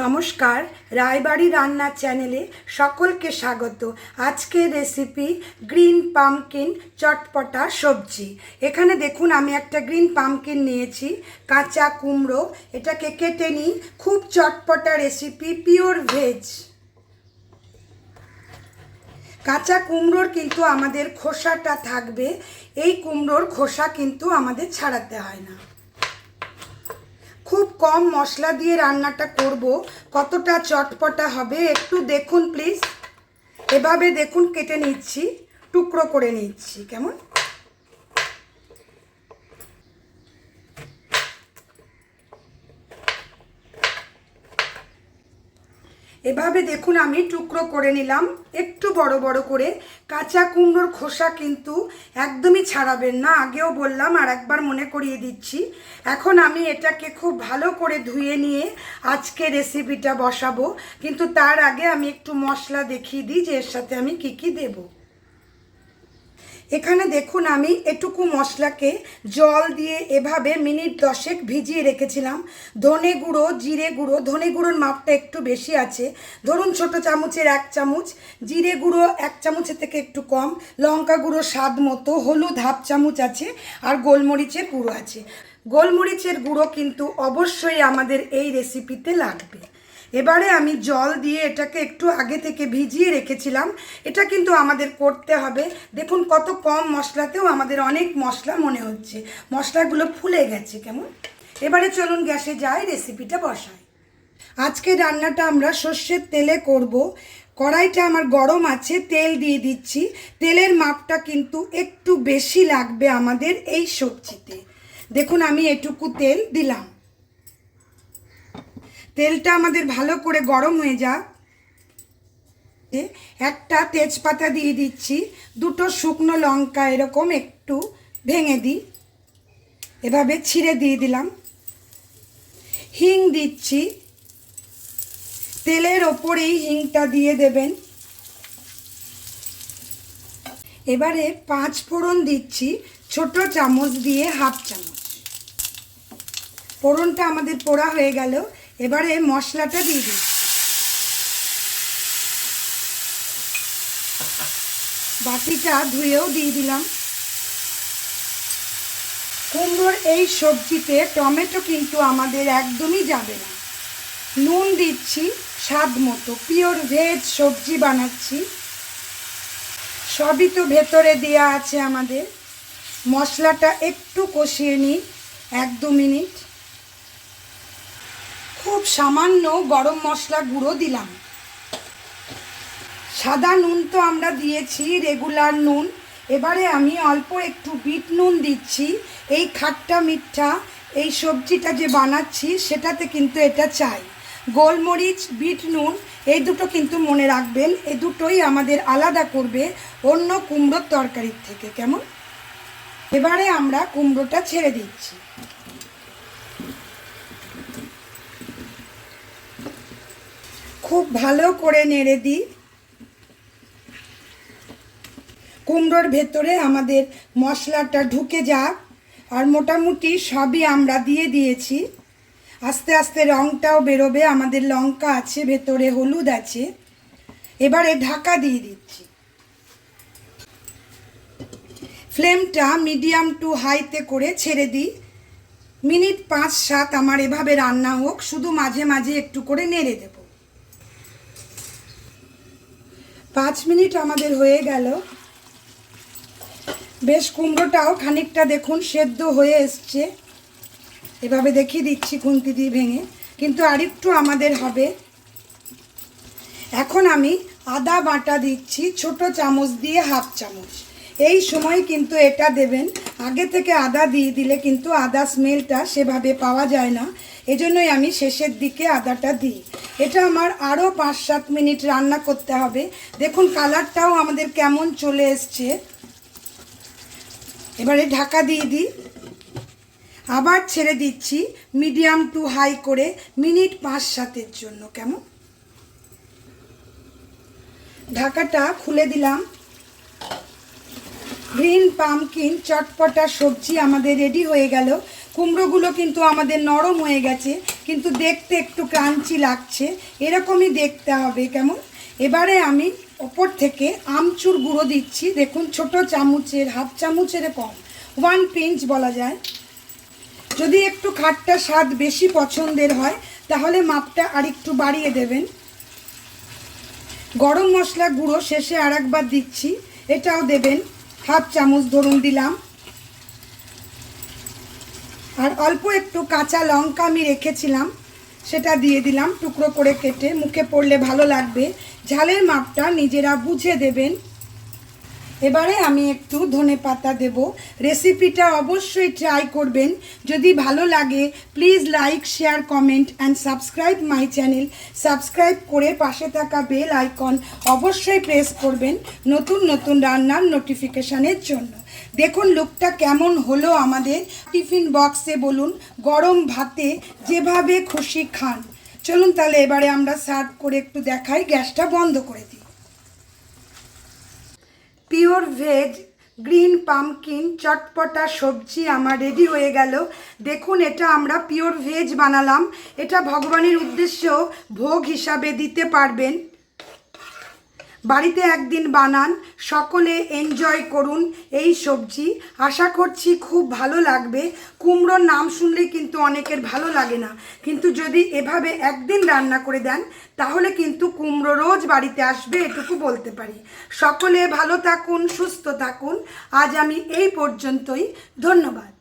নমস্কার, রায়বাড়ি রান্নার চ্যানেলে সকলকে স্বাগত। আজকের রেসিপি গ্রিন পামকিন চটপটা সবজি। এখানে দেখুন আমি একটা গ্রিন পামকিন নিয়েছি, কাঁচা কুমড়ো, এটাকে কেটে নিই। খুব চটপটা রেসিপি, পিওর ভেজ। কাঁচা কুমড়োর কিন্তু আমাদের খোসাটা থাকবে, এই কুমড়োর খোসা কিন্তু আমাদের ছাড়াতে হয় না। খুব কম মশলা দিয়ে রান্নাটা করব, কতটা চটপটা হবে একটু দেখুন প্লিজ। এভাবে দেখুন কেটে নিচ্ছি, টুকরো করে নিচ্ছি, কেমন। এভাবে দেখুন আমি টুকরো করে নিলাম, একটু বড় বড় করে। কাঁচা কুমড়োর খোসা কিন্তু একদমই ছাড়াবেন না, আগেও বললাম আর একবার মনে করিয়ে দিচ্ছি। এখন আমি এটাকে খুব ভালো করে ধুয়ে নিয়ে আজকে রেসিপিটা বসাবো, কিন্তু তার আগে আমি একটু মশলা দেখিয়ে দিই যে এর সাথে আমি কি কি দেবো। এখানে দেখুন আমি এটুকু মশলাকে জল দিয়ে এভাবে মিনিট 10 ভিজিয়ে রেখেছিলাম। ধনে গুঁড়ো, জিরে গুঁড়ো, ধনে গুঁড়োর মাপটা একটু বেশি আছে, ধরুন ছোট চামচের 1 চামচ, জিরে গুঁড়ো 1 চামচের থেকে একটু কম, লঙ্কা গুঁড়ো স্বাদ মতো, হলুদ 1/2 চামচ আছে, আর গোলমরিচের গুঁড়ো আছে। গোলমরিচের গুঁড়ো কিন্তু অবশ্যই আমাদের এই রেসিপিতে লাগবে। এবারে আমি জল দিয়ে এটাকে একটু আগে থেকে ভিজিয়ে রেখেছিলাম, এটা কিন্তু আমাদের করতে হবে। দেখুন কত কম মশলাতেও আমাদের অনেক মশলা মনে হচ্ছে, মশলাগুলো ফুলে গেছে কেমন। এবারে চলুন গ্যাসে যাই, রেসিপিটা বসাই। আজকে রান্নাটা আমরা সর্ষের তেলে করব। কড়াইটা আমার গরম আছে, তেল দিয়ে দিচ্ছি। তেলের মাপটা কিন্তু একটু বেশি লাগবে আমাদের এই সবজিতে। দেখুন আমি এটুকু তেল দিলাম। তেলটা আমাদের ভালো করে গরম হয়ে যাক। একটা তেজপাতা দিয়ে দিচ্ছি, 2টো শুকনো লঙ্কা এরকম একটু ভেঙে দিই, এভাবে ছিঁড়ে দিয়ে দিলাম। হিং দিচ্ছি, তেলের ওপরেই হিংটা দিয়ে দেবেন। এবারে 5 ফোড়ন দিচ্ছি, ছোট চামচ দিয়ে 1/2 চামচ। ফোড়নটা আমাদের পোড়া হয়ে গেল, এবারে মশলাটা দিয়ে দিচ্ছি। বাটিটা ধুয়েও দিয়ে দিলাম। কুমড়োর এই সবজিতে টমেটো কিন্তু আমাদের একদমই যাবে না। নুন দিচ্ছি স্বাদ মতো, পিওর ভেজ সবজি বানাচ্ছি, সবই তো ভেতরে দেওয়া আছে আমাদের। মশলাটা একটু কষিয়ে নিই 1-2 মিনিট। খুব সামান্য গরম মশলা গুঁড়ো দিলাম। সাদা নুন তো আমরা দিয়েছি, রেগুলার নুন। এবারে আমি অল্প একটু বিট নুন দিচ্ছি। এই খাট্টা মিঠা এই সবজিটা যে বানাচ্ছি সেটাতে কিন্তু এটা চাই। গোলমরিচ, বিট নুন এই দুটো কিন্তু মনে রাখবেন, এই দুটোই আমাদের আলাদা করবে অন্য কুমড়োর তরকারির থেকে, কেমন। এবারে আমরা কুমড়োটা ছেড়ে দিচ্ছি। খুব ভালো করে নেড়ে দিই। কুমড়োর ভেতরে আমাদের মশলাটা ঢুকে যাক, আর মোটামুটি সবই আমরা দিয়ে দিয়েছি। আস্তে আস্তে রঙটাও বেরোবে, আমাদের লঙ্কা আছে ভেতরে, হলুদ আছে। এবারে ঢাকা দিয়ে দিচ্ছি। ফ্লেমটা মিডিয়াম টু হাইতে করে ছেড়ে দিই। মিনিট 5-7 আমার এভাবে রান্না হোক, শুধু মাঝে মাঝে একটু করে নেড়ে দেব। 5 মিনিট আমাদের হয়ে গেল। বেশ কুমড়োটাও খানিকটা দেখুন সেদ্ধ হয়ে এসছে, এভাবে দেখিয়ে দিচ্ছি খুন্তি দিয়ে ভেঙে, কিন্তু আরেকটু আমাদের হবে। এখন আমি আদা বাটা দিচ্ছি, ছোট চামচ দিয়ে 1/2 চামচ। এই সময় কিন্তু এটা দেবেন, আগে থেকে আদা দিয়ে দিলে কিন্তু আদা স্মেলটা সেভাবে পাওয়া যায় না, এজন্যই আমি শেষের দিকে আদাটা দিই। এটা আমার আরও 5-7 মিনিট রান্না করতে হবে। দেখুন কালারটাও আমাদের কেমন চলে এসছে। এবারে ঢাকা দিয়ে দিই, আবার ছেড়ে দিচ্ছি মিডিয়াম টু হাই করে মিনিট 5-7-এর জন্য, কেমন। ঢাকাটা খুলে দিলাম। গ্রিন পামকিন চটপটা সবজি আমাদের রেডি হয়ে গেল। কুমড়োগুলো কিন্তু আমাদের নরম হয়ে গেছে, কিন্তু দেখতে একটু ক্রাঞ্চি লাগছে, এরকমই দেখতে হবে কেমন। এবারে আমি ওপর থেকে আমচুর গুঁড়ো দিচ্ছি। দেখুন ছোট চামচের, হাফ চামচের কম, 1 পিঞ্চ বলা যায়। যদি একটু খাট্টা স্বাদ বেশি পছন্দের হয় তাহলে মাপটা আরেকটু বাড়িয়ে দেবেন। গরম মশলা গুঁড়ো শেষে আরেকবার দিচ্ছি, এটাও দেবেন, হাফ চামচ ধরুন দিলাম। আর অল্প একটু কাঁচা লঙ্কা আমি রেখেছিলাম, সেটা দিয়ে দিলাম টুকরো করে কেটে, মুখে পড়লে ভালো লাগবে। ঝালের মাপটা নিজেরা বুঝে দেবেন। এবারে আমি একটু ধনেপাতা দেব। রেসিপিটা অবশ্যই ট্রাই করবেন। যদি ভালো লাগে please like, share, comment and subscribe my channel. Subscribe করে পাশে থাকা বেল আইকন অবশ্যই প্রেস করবেন নতুন নতুন রান্নার নোটিফিকেশানের জন্য। দেখুন লুকটা কেমন হলো আমাদের। টিফিন বক্সে বলুন, গরম ভাতে, যেভাবে খুশি খান। চলুন তাহলে এবারে আমরা সার্ভ করে একটু দেখাই। গ্যাসটা বন্ধ করে দিই। পিওর ভেজ গ্রিন পামকিন চটপটা সবজি আমার রেডি হয়ে গেল। দেখুন এটা আমরা পিওর ভেজ বানালাম। এটা ভগবানের উদ্দেশ্যেও ভোগ হিসাবে দিতে পারবেন। বাড়িতে একদিন বানান, সকলে এনজয় করুন এই সবজি। আশা করছি খুব ভালো লাগবে। কুমড়োর নাম শুনলে কিন্তু অনেকের ভালো লাগে না, কিন্তু যদি এভাবে একদিন রান্না করে দেন তাহলে কিন্তু কুমড়ো রোজ বাড়িতে আসবে, এটুকু বলতে পারি। সকলে ভালো থাকুন, সুস্থ থাকুন। আজ আমি এই পর্যন্তই। ধন্যবাদ।